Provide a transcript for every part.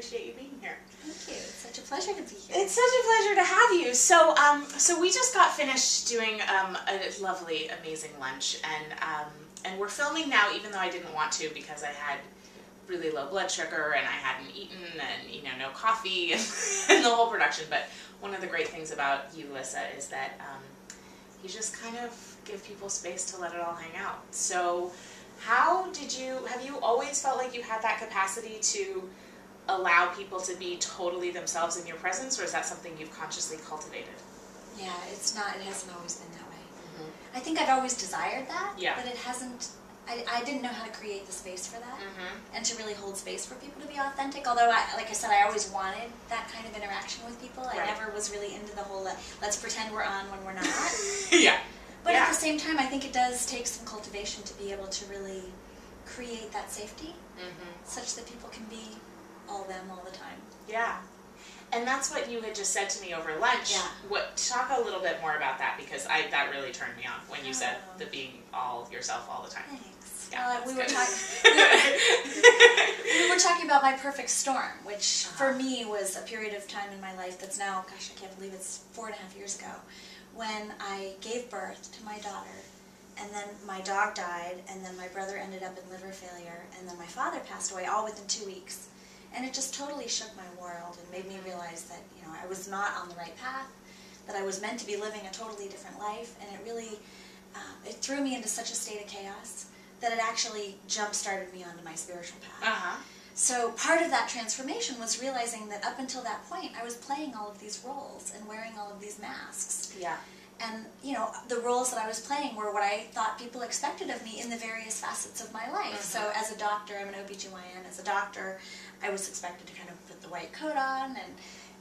appreciate you being here. Thank you. It's such a pleasure to be here. It's such a pleasure to have you. So, so we just got finished doing a lovely, amazing lunch, and we're filming now, even though I didn't want to because I had really low blood sugar and I hadn't eaten and, you know, no coffee and the whole production. But one of the great things about you, Lissa, is that you just kind of give people space to let it all hang out. So have you always felt like you had that capacity to allow people to be totally themselves in your presence, or is that something you've consciously cultivated? Yeah, it hasn't always been that way. Mm-hmm. I think I'd always desired that, but it hasn't. I didn't know how to create the space for that, and to really hold space for people to be authentic. Although, like I said, I always wanted that kind of interaction with people. I never was really into the whole, let's pretend we're on when we're not. But at the same time, I think it does take some cultivation to be able to really create that safety, such that people can be all them all the time. Yeah. And that's what you had just said to me over lunch. Yeah. Talk a little bit more about that, because that really turned me on when you said the being all yourself all the time. Thanks. Yeah, we were talking about my perfect storm, which for me was a period of time in my life that's now, gosh, I can't believe it's 4.5 years ago, when I gave birth to my daughter, and then my dog died, and then my brother ended up in liver failure, and then my father passed away all within 2 weeks. And it just totally shook my world and made me realize that, you know, I was not on the right path, that I was meant to be living a totally different life, and it really, it threw me into such a state of chaos that it actually jump-started me onto my spiritual path. So part of that transformation was realizing that up until that point, I was playing all of these roles and wearing all of these masks. Yeah. And, you know, the roles that I was playing were what I thought people expected of me in the various facets of my life. So as a doctor, I'm an OBGYN. As a doctor, I was expected to kind of put the white coat on and,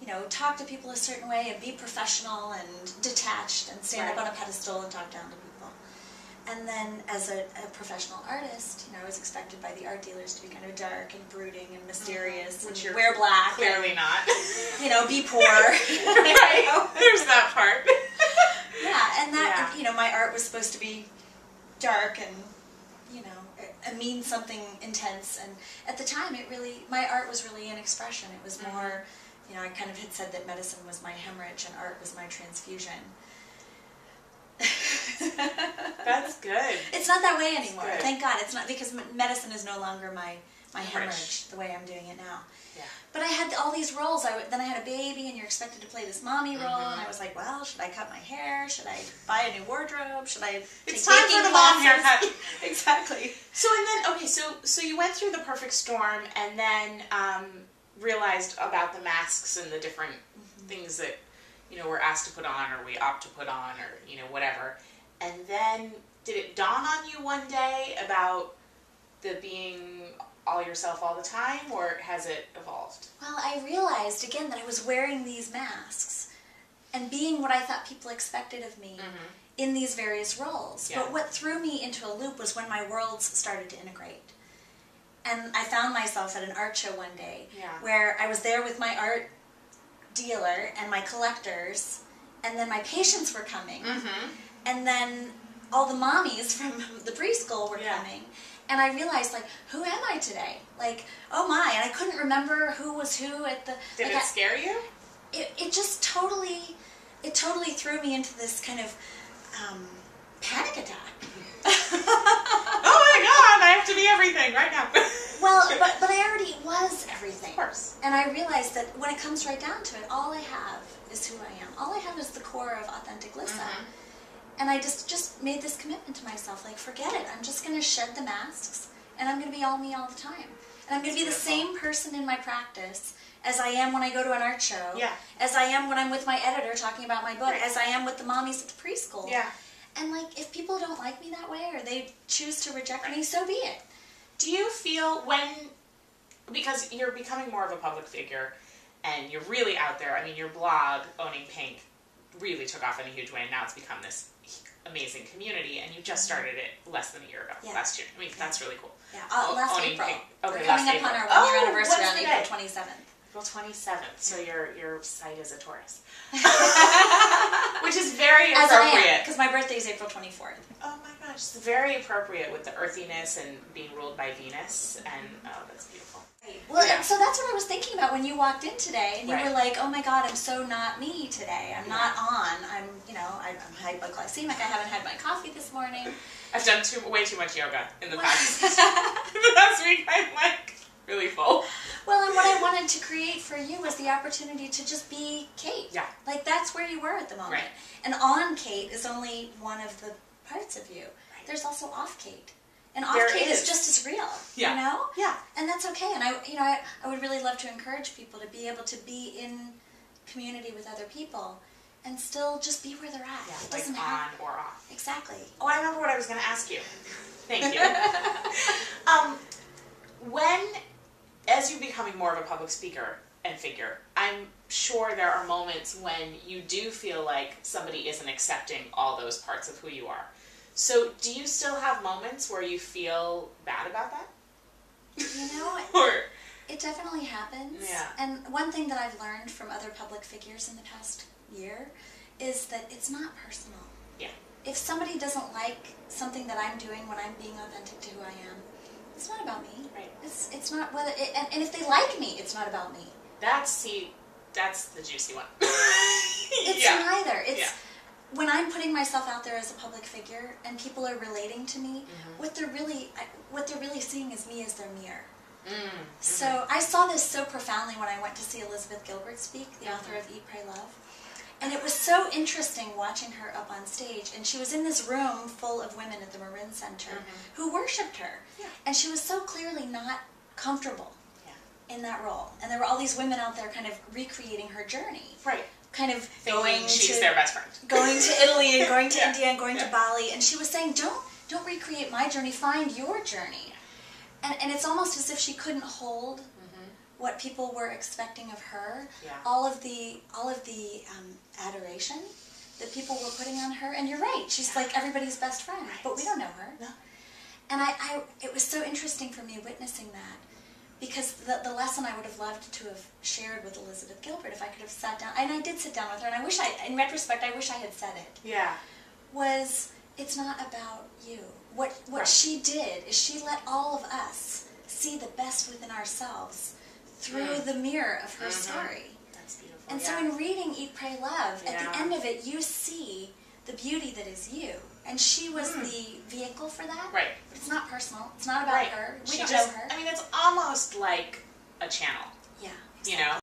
you know, talk to people a certain way and be professional and detached and stand up on a pedestal and talk down to people. And then as a professional artist, you know, I was expected by the art dealers to be kind of dark and brooding and mysterious, which and wear black. Clearly not. You know, be poor. There's that part. Yeah, and that, you know, my art was supposed to be dark and, you know, mean something intense. And at the time, my art was really an expression. It was more, you know, I kind of had said that medicine was my hemorrhage and art was my transfusion. That's good. It's not that way anymore. Thank God. It's not, because medicine is no longer my hemorrhage the way I'm doing it now. Yeah. But I had all these roles. Then I had a baby, and you're expected to play this mommy role, and I was like, well, should I cut my hair? Should I buy a new wardrobe? Should I It's time for the mom haircut. Exactly. So, and then, okay, so you went through the perfect storm, and then realized about the masks and the different things that, you know, we're asked to put on, or we opt to put on, or, you know, whatever. And then, did it dawn on you one day about the being all yourself all the time, or has it evolved? Well, I realized, again, that I was wearing these masks and being what I thought people expected of me in these various roles. Yeah. But what threw me into a loop was when my worlds started to integrate. And I found myself at an art show one day where I was there with my art dealer and my collectors, and then my patients were coming, and then all the mommies from the preschool were coming, and I realized, like, who am I today? Like, oh my, and I couldn't remember who was who at the... Did it scare you? It just totally threw me into this kind of panic attack. Oh my God, I have to be everything right now. Well, but I already was everything. Of course. And I realized that when it comes right down to it, all I have is who I am. All I have is the core of authentic Lissa. And I just made this commitment to myself, like, forget it. I'm just going to shed the masks, and I'm going to be all me all the time. And I'm going to be the same person in my practice as I am when I go to an art show, as I am when I'm with my editor talking about my book, as I am with the mommies at the preschool. Yeah. And, like, if people don't like me that way, or they choose to reject me, so be it. Do you feel because you're becoming more of a public figure, and you're really out there, I mean, your blog, Owning Pink, really took off in a huge way, and now it's become this amazing community, and you just started it less than a year ago, last year. I mean, that's really cool. Yeah, last April. Pink. Okay, we're coming up on our 1 year anniversary on April 27th. April 27th. So your site is a Taurus. Which is very appropriate. Because my birthday is April 24th. Oh my gosh, it's very appropriate with the earthiness and being ruled by Venus, and oh, that's beautiful. Well, and so that's what I was thinking about when you walked in today, and you Right. were like, "Oh my God, I'm so not me today. I'm not on. I'm hypoglycemic. I haven't had my coffee this morning." I've done way too much yoga in the past. The past week, I'm like really full. Well, and what I wanted to create for you was the opportunity to just be Kate. Yeah. Like, that's where you were at the moment. Right. And on Kate is only one of the parts of you. Right. There's also off Kate. And off There Kate is. is just as real. Yeah. You know? Yeah. And that's okay. And I would really love to encourage people to be able to be in community with other people and still just be where they're at. Yeah, It like doesn't on have or off. exactly. Oh, I remember what I was going to ask you. Thank you. When, as you're becoming more of a public speaker and figure, I'm sure there are moments when you do feel like somebody isn't accepting all those parts of who you are. So do you still have moments where you feel bad about that? You know, Or it definitely happens. Yeah. And one thing that I've learned from other public figures in the past year is that it's not personal. Yeah. If somebody doesn't like something that I'm doing when I'm being authentic to who I am, it's not about me. Right. It's not whether and if they like me, it's not about me. That's the juicy one. It's Yeah. neither. It's Yeah. when I'm putting myself out there as a public figure and people are relating to me, what they're really seeing is me as their mirror. So I saw this so profoundly when I went to see Elizabeth Gilbert speak, the author of Eat, Pray, Love. And it was so interesting watching her up on stage. And she was in this room full of women at the Marin Center who worshipped her. Yeah. And she was so clearly not comfortable Yeah. in that role. And there were all these women out there kind of recreating her journey. Right. Kind of Thinking she's their best friend. going to Italy and going to Yeah. India and going to Yeah. Bali. And she was saying, don't recreate my journey, find your journey. And it's almost as if she couldn't hold what people were expecting of her, Yeah. all of the adoration that people were putting on her. And you're right, she's like everybody's best friend, but we don't know her. No. And it was so interesting for me witnessing that, because the lesson I would have loved to have shared with Elizabeth Gilbert, if I could have sat down, and I did sit down with her, and in retrospect, I wish I had said it, Yeah. was it's not about you. What Right. she did is she let all of us see the best within ourselves through the mirror of her story. That's beautiful. And so in reading Eat, Pray, Love, at the end of it, you see the beauty that is you. And she was the vehicle for that. Right. But it's not personal. It's not about her. We She don't just, know her. I mean, it's almost like a channel, Yeah. you know?